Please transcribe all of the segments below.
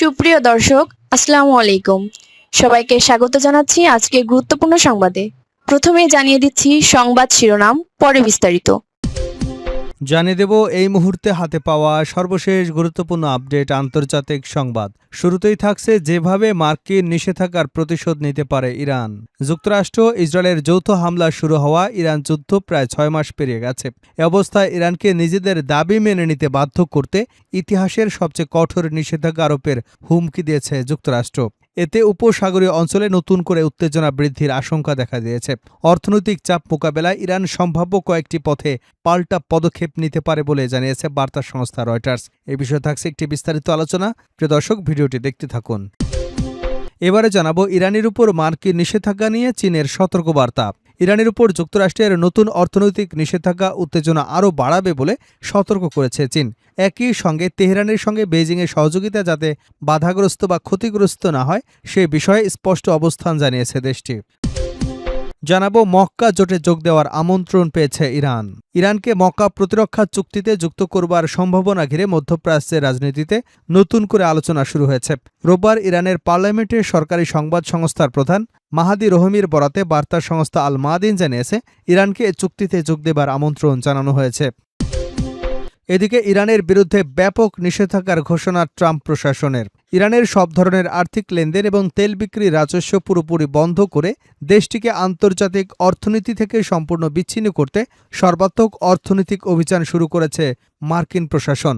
সুপ্রিয় দর্শক, আসসালামু আলাইকুম। সবাইকে স্বাগত জানাচ্ছি আজকে গুরুত্বপূর্ণ সংবাদে। প্রথমে জানিয়ে দিচ্ছি সংবাদ শিরোনাম, পরে বিস্তারিত। জানিয়ে দেব এই মুহূর্তে হাতে পাওয়া সর্বশেষ গুরুত্বপূর্ণ আপডেট আন্তর্জাতিক সংবাদ। শুরুতেই থাকছে যেভাবে মার্কিন নিষেধাজ্ঞার প্রতিশোধ নিতে পারে ইরান। যুক্তরাষ্ট্র ইসরায়েলের যৌথ হামলা শুরু হওয়া ইরান যুদ্ধ প্রায় 6 মাস পেরিয়ে গেছে। এ অবস্থায় ইরানকে নিজেদের দাবি মেনে নিতে বাধ্য করতে ইতিহাসের সবচেয়ে কঠোর নিষেধাজ্ঞা আরোপের হুমকি দিয়েছে যুক্তরাষ্ট্র। এতে উপসাগরীয় অঞ্চলে নতুন করে উত্তেজনা বৃদ্ধির আশঙ্কা দেখা দিয়েছে। অর্থনৈতিক চাপ মোকাবেলায় ইরান সম্ভাব্য কয়েকটি পথে পাল্টা পদক্ষেপ নিতে পারে বলে জানিয়েছে বার্তা সংস্থা রয়টার্স। এ বিষয়ে থাকছে একটি বিস্তারিত আলোচনা। প্রিয় দর্শক, ভিডিওটি দেখতে থাকুন। এবারে জানাবো ইরানের উপর মার্কিন নিষেধাজ্ঞা নিয়ে চীনের সতর্কবার্তা। ইরানের উপর যুক্তরাষ্ট্রের নতুন অর্থনৈতিক নিষেধাজ্ঞা উত্তেজনা আরও বাড়াবে বলে সতর্ক করেছে চীন। একই সঙ্গে তেহরানের সঙ্গে বেইজিংয়ের সহযোগিতা যাতে বাধাগ্রস্ত বা ক্ষতিগ্রস্ত না হয় সে বিষয়ে স্পষ্ট অবস্থান জানিয়েছে দেশটি। জানাবো মক্কা জোটে যোগ দেওয়ার আমন্ত্রণ পেয়েছে ইরান। ইরানকে মক্কা প্রতিরক্ষা চুক্তিতে যুক্ত করবার সম্ভাবনা ঘিরে মধ্যপ্রাচ্যের রাজনীতিতে নতুন করে আলোচনা শুরু হয়েছে। রোববার ইরানের পার্লামেন্টের সরকারি সংবাদ সংস্থার প্রধান মাহাদি রহমির বরাতে বার্তা সংস্থা আল মাদিন জানিয়েছে ইরানকে চুক্তিতে যোগ দেবার আমন্ত্রণ জানানো হয়েছে। এদিকে ইরানের বিরুদ্ধে ব্যাপক নিষেধাজ্ঞার ঘোষণা ট্রাম্প প্রশাসনের। ইরানের সব ধরনের আর্থিক লেনদেন এবং তেল বিক্রির রাজস্ব পুরোপুরি বন্ধ করে দেশটিকে আন্তর্জাতিক অর্থনীতি থেকে সম্পূর্ণ বিচ্ছিন্ন করতে সর্বাত্মক অর্থনৈতিক অভিযান শুরু করেছে মার্কিন প্রশাসন।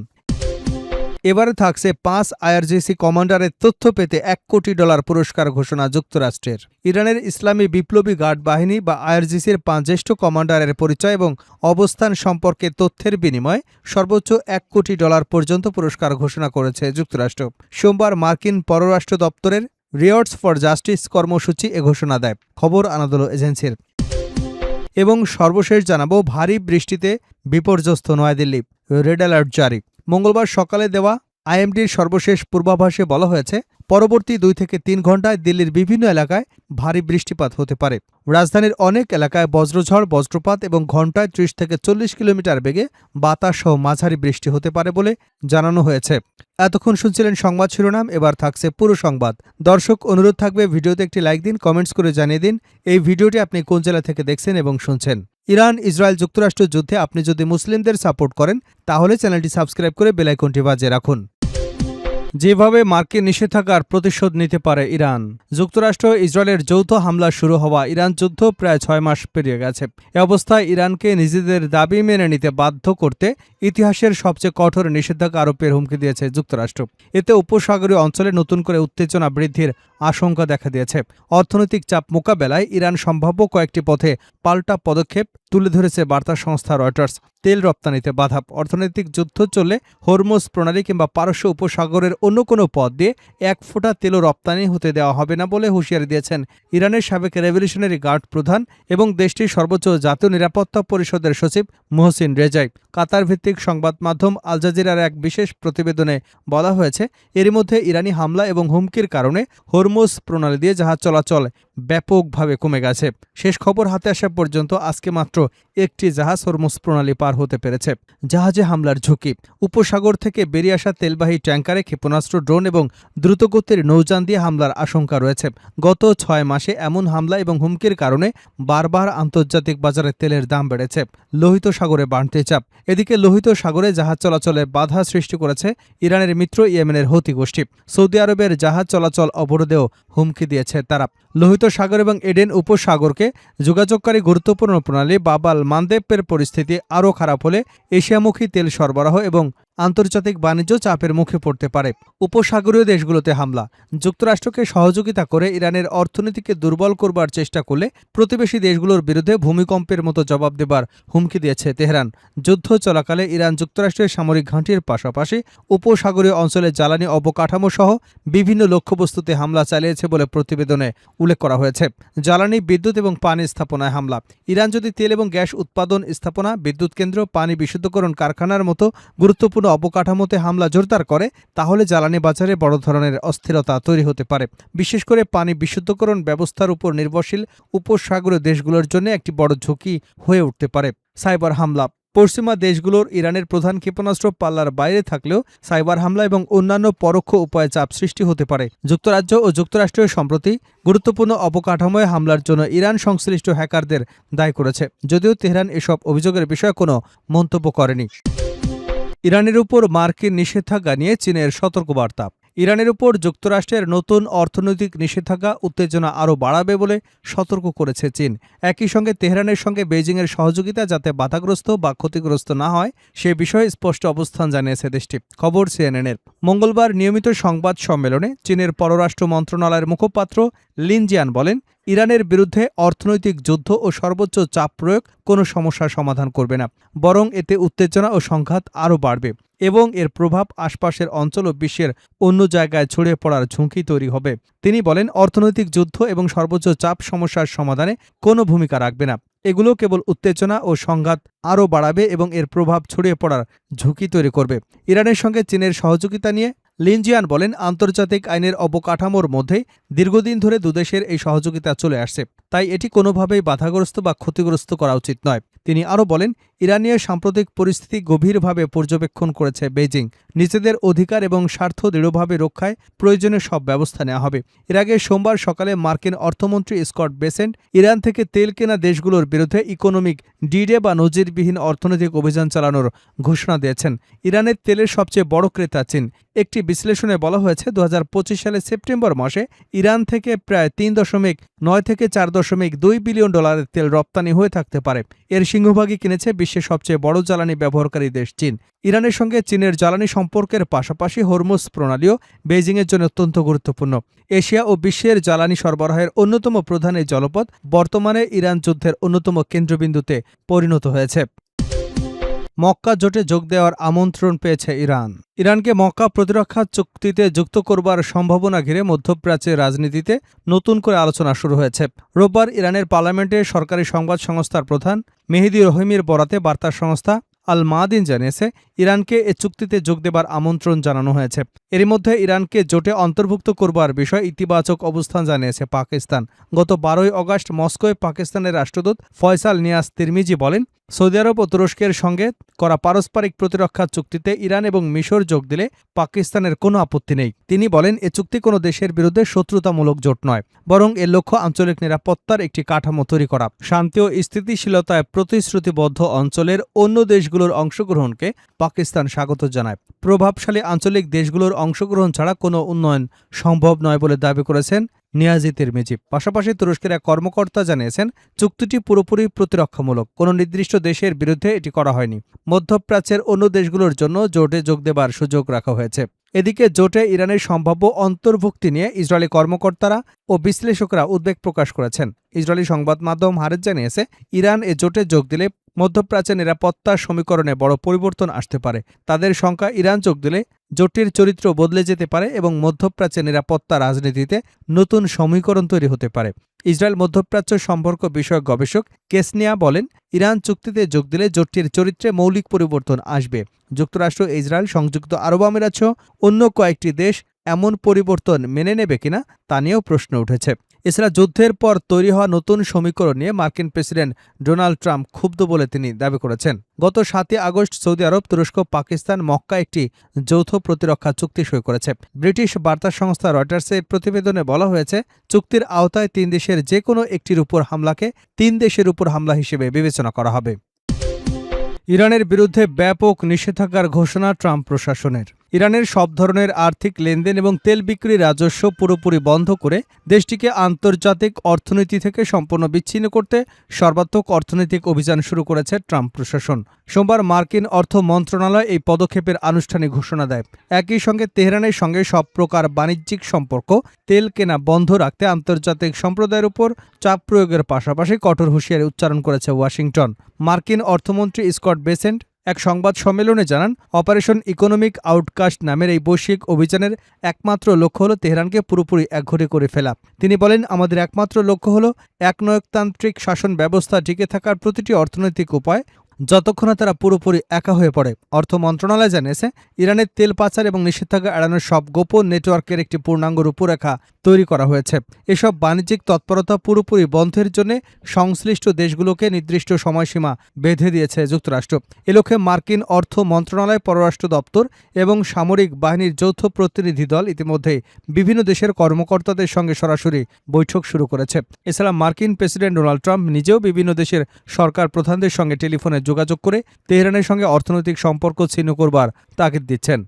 এবারে থাকছে 5 আইআরজিসি কমান্ডারের তথ্য পেতে $1 কোটি পুরস্কার ঘোষণা যুক্তরাষ্ট্রের। ইরানের ইসলামী বিপ্লবী গার্ড বাহিনী বা আইআরজিসির 5 জ্যেষ্ঠ কমান্ডারের পরিচয় এবং অবস্থান সম্পর্কে তথ্যের বিনিময়ে সর্বোচ্চ $1 কোটি পর্যন্ত পুরস্কার ঘোষণা করেছে যুক্তরাষ্ট্র। সোমবার মার্কিন পররাষ্ট্র দপ্তরের রিওয়ার্ডস ফর জাস্টিস কর্মসূচি এ ঘোষণা দেয়, খবর আনাদোলো এজেন্সির। এবং সর্বশেষ জানাবো ভারী বৃষ্টিতে বিপর্যস্ত নয়াদিল্লি, রেড অ্যালার্ট জারি। মঙ্গলবার সকালে দেওয়া আইএমডির সর্বশেষ পূর্বাভাসে বলা হয়েছে পরবর্তী 2 থেকে 3 ঘণ্টায় দিল্লির বিভিন্ন এলাকায় ভারী বৃষ্টিপাত হতে পারে। রাজধানীর অনেক এলাকায় বজ্রঝড়, বজ্রপাত এবং ঘণ্টায় 30 থেকে 40 কিলোমিটার বেগে বাতাস সহ মাঝারি বৃষ্টি হতে পারে বলে জানানো হয়েছে। এতক্ষণ শুনছিলেন সংবাদ শিরোনাম, এবার থাকছে পুরো সংবাদ। দর্শক, অনুরোধ থাকবে ভিডিওতে একটি লাইক দিন, কমেন্টস করে জানিয়ে দিন এই ভিডিওটি আপনি কোন জেলা থেকে দেখছেন এবং শুনছেন। ইরান ইসরায়েল যুক্তরাষ্ট্র যুদ্ধে আপনি যদি মুসলিমদের সাপোর্ট করেন তাহলে চ্যানেলটি সাবস্ক্রাইব করে বেল আইকনটি বাজিয়ে রাখুন। যেভাবে মার্কিন নিষেধাজ্ঞার প্রতিশোধ নিতে পারে ইরান। যুক্তরাষ্ট্র ইসরায়েলের যৌথ হামলা শুরু হওয়া ইরান যুদ্ধ প্রায় 6 মাস পেরিয়ে গেছে। এ অবস্থায় ইরানকে নিজেদের দাবি মেনে নিতে বাধ্য করতে ইতিহাসের সবচেয়ে কঠোর নিষেধাজ্ঞা আরোপের হুমকি দিয়েছে যুক্তরাষ্ট্র। এতে উপসাগরীয় অঞ্চলে নতুন করে উত্তেজনা বৃদ্ধির আশঙ্কা দেখা দিয়েছে। অর্থনৈতিক চাপ মোকাবেলায় ইরান সম্ভাব্য কয়েকটি পথে পাল্টা পদক্ষেপ তুলে ধরেছে বার্তা সংস্থা রয়টার্স। তেল রপ্তানিতে বাধা। অর্থনৈতিক যুদ্ধ চললে হরমুজ প্রণালী কিংবা পারস্য উপসাগরের অন্য কোনো পথ দিয়ে 1 ফোঁটা তেলও রপ্তানি হতে দেওয়া হবে না বলে হুঁশিয়ারি দিয়েছেন ইরানের সাবেক রেভলিউশনারি গার্ড প্রধান এবং দেশটির সর্বোচ্চ জাতীয় নিরাপত্তা পরিষদের সচিব মোহসিন রেজাই। কাতার ভিত্তিক সংবাদ মাধ্যম আল জাজিরার এক বিশেষ প্রতিবেদনে বলা হয়েছে এরই মধ্যে ইরানি হামলা এবং হুমকির কারণে হরমুজ প্রণালী দিয়ে জাহাজ চলাচল ব্যাপকভাবে কমে গেছে। শেষ খবর হাতে আসা পর্যন্ত আজকে মাত্র একটি জাহাজ হরমুজ প্রণালী পার হতে পেরেছে। জাহাজে হামলার ঝুঁকি। উপসাগর থেকে বেরিয়ে আসা তেলবাহী ট্যাঙ্কারে ক্ষেপণাস্ত্র, ড্রোন এবং দ্রুতগতির নৌযান দিয়ে হামলার আশঙ্কা রয়েছে। গত 6 মাসে এমন হামলা এবং হুমকির কারণে বারবার আন্তর্জাতিক বাজারে তেলের দাম বেড়েছে। লোহিত সাগরে বাড়তে চাপ। এদিকে লোহিত সাগরে জাহাজ চলাচলে বাধা সৃষ্টি করেছে ইরানের মিত্র ইয়েমেনের হুতি গোষ্ঠী। সৌদি আরবের জাহাজ চলাচল অবরোধেও হুমকি দিয়েছে তারা। লোহিত সাগর এবং এডেন উপসাগরকে যোগাযোগকারী গুরুত্বপূর্ণ প্রণালী বাব আল মানদেবের পরিস্থিতি আরও খারাপ হলে এশিয়ামুখী তেল সরবরাহ এবং আন্তর্জাতিক বাণিজ্য চাপের মুখে পড়তে পারে। উপসাগরীয় দেশগুলোতে হামলা। যুক্তরাষ্ট্রকে সহযোগিতা করে ইরানের অর্থনীতিকে দুর্বল করবার চেষ্টা করলে প্রতিবেশী দেশগুলোর বিরুদ্ধে ভূমিকম্পের মতো জবাব দেবার হুমকি দিয়েছে তেহরান। যুদ্ধ চলাকালে ইরান যুক্তরাষ্ট্রের সামরিক ঘাঁটির পাশাপাশি উপসাগরীয় অঞ্চলে জ্বালানি অবকাঠামো সহ বিভিন্ন লক্ষ্যবস্তুতে হামলা চালিয়েছে বলে প্রতিবেদনে উল্লেখ করা হয়েছে। জ্বালানি, বিদ্যুৎ এবং পানি স্থাপনায় হামলা। ইরান যদি তেল এবং গ্যাস উৎপাদন স্থাপনা, বিদ্যুৎ কেন্দ্র, পানি বিশুদ্ধকরণ কারখানার মতো গুরুত্বপূর্ণ অবকাঠামোতে হামলা জোরদার করে তাহলে জ্বালানি বাজারে বড় ধরনের অস্থিরতা তৈরি হতে পারে। বিশেষ করে পানি বিশুদ্ধকরণ ব্যবস্থার উপর নির্ভরশীল উপসাগরীয় দেশগুলোর জন্য একটি বড় ঝুঁকি হয়ে উঠতে পারে। সাইবার হামলা। পশ্চিমা দেশগুলোর ইরানের প্রধান ক্ষেপণাস্ত্র পাল্লার বাইরে থাকলেও সাইবার হামলা এবং অন্যান্য পরোক্ষ উপায়ে চাপ সৃষ্টি হতে পারে। যুক্তরাজ্য ও যুক্তরাষ্ট্র সম্প্রতি গুরুত্বপূর্ণ অবকাঠামোয় হামলার জন্য ইরান সংশ্লিষ্ট হ্যাকারদের দায়ী করেছে, যদিও তেহরান এসব অভিযোগের বিষয়ে কোনো মন্তব্য করেনি। ইরানের উপর মার্কিন নিষেধাজ্ঞা নিয়ে চীনের সতর্কবার্তা। ইরানের উপর যুক্তরাষ্ট্রের নতুন অর্থনৈতিক নিষেধাজ্ঞা উত্তেজনা আরও বাড়াবে বলে সতর্ক করেছে চীন। একই সঙ্গে তেহরানের সঙ্গে বেইজিংয়ের সহযোগিতা যাতে বাধাগ্রস্ত বা ক্ষতিগ্রস্ত না হয় সে বিষয়ে স্পষ্ট অবস্থান জানিয়েছে দেশটি। খবর সিএনএনের। মঙ্গলবার নিয়মিত সংবাদ সম্মেলনে চীনের পররাষ্ট্র মন্ত্রণালয়ের মুখপাত্র লিন জিয়ান বলেন, ইরানের বিরুদ্ধে অর্থনৈতিক যুদ্ধ ও সর্বোচ্চ চাপ প্রয়োগ কোনো সমস্যার সমাধান করবে না, বরং এতে উত্তেজনা ও সংঘাত আরও বাড়বে এবং এর প্রভাব আশপাশের অঞ্চল ও বিশ্বের অন্য জায়গায় ছড়িয়ে পড়ার ঝুঁকি তৈরি হবে। তিনি বলেন, অর্থনৈতিক যুদ্ধ এবং সর্বোচ্চ চাপ সমস্যার সমাধানে কোনো ভূমিকা রাখবে না। এগুলো কেবল উত্তেজনা ও সংঘাত আরও বাড়াবে এবং এর প্রভাব ছড়িয়ে পড়ার ঝুঁকি তৈরি করবে। ইরানের সঙ্গে চীনের সহযোগিতা নিয়ে লিন জিয়ান বলেন, আন্তর্জাতিক আইনের অবকাঠামোর মধ্যে দীর্ঘদিন ধরে দুদেশের এই সহযোগিতা চলে আসছে, তাই এটি কোনোভাবেই বাধাগ্রস্ত বা ক্ষতিগ্রস্ত করা উচিত নয়। তিনি আরও বলেন, ইরানের সাম্প্রতিক পরিস্থিতি গভীরভাবে পর্যবেক্ষণ করেছে বেইজিং। নিজেদের অধিকার এবং স্বার্থ দৃঢ়ভাবে রক্ষায় প্রয়োজনীয় সব ব্যবস্থা নেওয়া হবে। এর আগে সোমবার সকালে মার্কিন অর্থমন্ত্রী স্কট বেসেন্ট ইরান থেকে তেল কেনা দেশগুলোর বিরুদ্ধে ইকোনমিক ডিডে বা নজিরবিহীন অর্থনৈতিক অভিযান চালানোর ঘোষণা দিয়েছেন। ইরানের তেলের সবচেয়ে বড় ক্রেতা চীন। একটি বিশ্লেষণে বলা হয়েছে, 2025 সালের সেপ্টেম্বর মাসে ইরান থেকে প্রায় 3.9 থেকে 4.2 বিলিয়ন ডলারের তেল রপ্তানি হয়ে থাকতে পারে। এর সিংহভাগই কিনেছে বিশ্বের সবচেয়ে বড় জ্বালানি ব্যবহারকারী দেশ চীন। ইরানের সঙ্গে চীনের জ্বালানি সম্পর্কের পাশাপাশি হরমুজ প্রণালীও বেইজিংয়ের জন্য অত্যন্ত গুরুত্বপূর্ণ। এশিয়া ও বিশ্বের জ্বালানি সরবরাহের অন্যতম প্রধান এই জলপথ বর্তমানে ইরান যুদ্ধের অন্যতম কেন্দ্রবিন্দুতে পরিণত হয়েছে। মক্কা জোটে যোগ দেওয়ার আমন্ত্রণ পেয়েছে ইরান। ইরানকে মক্কা প্রতিরক্ষা চুক্তিতে যুক্ত করবার সম্ভাবনা ঘিরে মধ্যপ্রাচ্যের রাজনীতিতে নতুন করে আলোচনা শুরু হয়েছে। রোববার ইরানের পার্লামেন্টে সরকারি সংবাদ সংস্থার প্রধান মেহেদি রহিমির বরাতে বার্তা সংস্থা আল মাদিন জানিয়েছে, ইরানকে এ চুক্তিতে যোগ দেবার আমন্ত্রণ জানানো হয়েছে। এরই মধ্যে ইরানকে জোটে অন্তর্ভুক্ত করবার বিষয়ে ইতিবাচক অবস্থান জানিয়েছে পাকিস্তান। গত 12 আগস্ট মস্কোয় পাকিস্তানের রাষ্ট্রদূত ফয়সাল নিয়াজ তিরমিজি বলেন, সৌদি আরব ও তুরস্কের সঙ্গে করা পারস্পরিক প্রতিরক্ষা চুক্তিতে ইরান এবং মিশর যোগ দিলে পাকিস্তানের কোনো আপত্তি নেই। তিনি বলেন, এ চুক্তি কোনো দেশের বিরুদ্ধে শত্রুতামূলক জোট নয়, বরং এর লক্ষ্য আঞ্চলিক নিরাপত্তার একটি কাঠামো তৈরি করা। শান্তি ও স্থিতিশীলতায় প্রতিশ্রুতিবদ্ধ অঞ্চলের অন্য দেশগুলোর অংশগ্রহণকে পাকিস্তান স্বাগত জানায়। প্রভাবশালী আঞ্চলিক দেশগুলোর অংশগ্রহণ ছাড়া কোনো উন্নয়ন সম্ভব নয় বলে দাবি করেছেন নিয়াজি তিরমিজি। পাশাপাশি তুরস্কের এক কর্মকর্তা জানিয়েছেন, চুক্তিটি পুরোপুরি প্রতিরক্ষামূলক, কোনো নির্দিষ্ট দেশের বিরুদ্ধে এটি করা হয়নি। মধ্যপ্রাচ্যের অন্য দেশগুলোর জন্য জোটে যোগ দেবার সুযোগ রাখা হয়েছে। এদিকে জোটে ইরানের সম্ভাব্য অন্তর্ভুক্তি নিয়ে ইসরায়েলি কর্মকর্তারা ও বিশ্লেষকরা উদ্বেগ প্রকাশ করেছেন। ইসরায়েলি সংবাদ মাধ্যম হারেজ জানিয়েছে, ইরান এ জোটে যোগ দিলে মধ্যপ্রাচ্যের নিরাপত্তার সমীকরণে বড় পরিবর্তন আসতে পারে। তাদের শঙ্কা, ইরান যোগ দিলে জোটটির চরিত্র বদলে যেতে পারে এবং মধ্যপ্রাচ্যের নিরাপত্তা রাজনীতিতে নতুন সমীকরণ তৈরি হতে পারে। ইসরায়েল মধ্যপ্রাচ্য সম্পর্ক বিষয়ক গবেষক কেসনিয়া বলেন, ইরান চুক্তিতে যোগ দিলে জোটটির চরিত্রে মৌলিক পরিবর্তন আসবে। যুক্তরাষ্ট্র, ইসরায়েল, সংযুক্ত আরব আমিরাত সহ অন্য কয়েকটি দেশ এমন পরিবর্তন মেনে নেবে কিনা তা নিয়েও প্রশ্ন উঠেছে। এছাড়া যুদ্ধের পর তৈরি হওয়া নতুন সমীকরণ নিয়ে মার্কিন প্রেসিডেন্ট ডোনাল্ড ট্রাম্প ক্ষুব্ধ বলে তিনি দাবি করেছেন। গত 7 আগস্ট সৌদি আরব, তুরস্ক, পাকিস্তান, মক্কা একটি যৌথ প্রতিরক্ষা চুক্তি সই করেছে। ব্রিটিশ বার্তা সংস্থা রয়টার্সের প্রতিবেদনে বলা হয়েছে, চুক্তির আওতায় 3 দেশের যে কোনো একটির উপর হামলাকে 3 দেশের উপর হামলা হিসেবে বিবেচনা করা হবে। ইরানের বিরুদ্ধে ব্যাপক নিষেধাজ্ঞার ঘোষণা ট্রাম্প প্রশাসনের। ইরানের সব ধরনের আর্থিক লেনদেন এবং তেল বিক্রির রাজস্ব পুরোপুরি বন্ধ করে দেশটিকে আন্তর্জাতিক অর্থনীতি থেকে সম্পূর্ণ বিচ্ছিন্ন করতে সর্বাত্মক অর্থনৈতিক অভিযান শুরু করেছে ট্রাম্প প্রশাসন। সোমবার মার্কিন অর্থ মন্ত্রণালয় এই পদক্ষেপের আনুষ্ঠানিক ঘোষণা দেয়। একই সঙ্গে তেহরানের সঙ্গে সব প্রকার বাণিজ্যিক সম্পর্ক, তেল কেনা বন্ধ রাখতে আন্তর্জাতিক সম্প্রদায়ের উপর চাপ প্রয়োগের পাশাপাশি কঠোর হুঁশিয়ারি উচ্চারণ করেছে ওয়াশিংটন। মার্কিন অর্থমন্ত্রী স্কট বেসেন্ট এক সংবাদ সম্মেলনে জানান, অপারেশন ইকোনমিক আউটকাস্ট নামের এই বৈশ্বিক অভিযানের একমাত্র লক্ষ্য হল তেহরানকে পুরোপুরি একঘরে করে ফেলা। তিনি বলেন, আমাদের একমাত্র লক্ষ্য হল একনায়কতান্ত্রিক শাসন ব্যবস্থা টিকে থাকার প্রতিটি অর্থনৈতিক উপায় যতক্ষণ না তারা পুরোপুরি একা হয়ে পড়ে। অর্থ মন্ত্রণালয় জানিয়েছে, ইরানের তেল পাচার এবং নিষেধাজ্ঞা এড়ানোর সব গোপন নেটওয়ার্কের একটি পূর্ণাঙ্গ রূপরেখা তৈরি করা হয়েছে। এসব বাণিজ্যিক তৎপরতা পুরোপুরি বন্ধের জন্য সংশ্লিষ্ট দেশগুলোকে নির্দিষ্ট সময়সীমা বেঁধে দিয়েছে যুক্তরাষ্ট্র। এ লক্ষ্যে মার্কিন অর্থ মন্ত্রণালয়, পররাষ্ট্র দপ্তর এবং সামরিক বাহিনীর যৌথ প্রতিনিধি দল ইতিমধ্যেই বিভিন্ন দেশের কর্মকর্তাদের সঙ্গে সরাসরি বৈঠক শুরু করেছে। এছাড়া মার্কিন প্রেসিডেন্ট ডোনাল্ড ট্রাম্প নিজেও বিভিন্ন দেশের সরকার প্রধানদের সঙ্গে টেলিফোনে যোগাযোগ করে তেহরানের সঙ্গে অর্থনৈতিক সম্পর্ক ছিন্ন করবার তাগিদ দিচ্ছেন।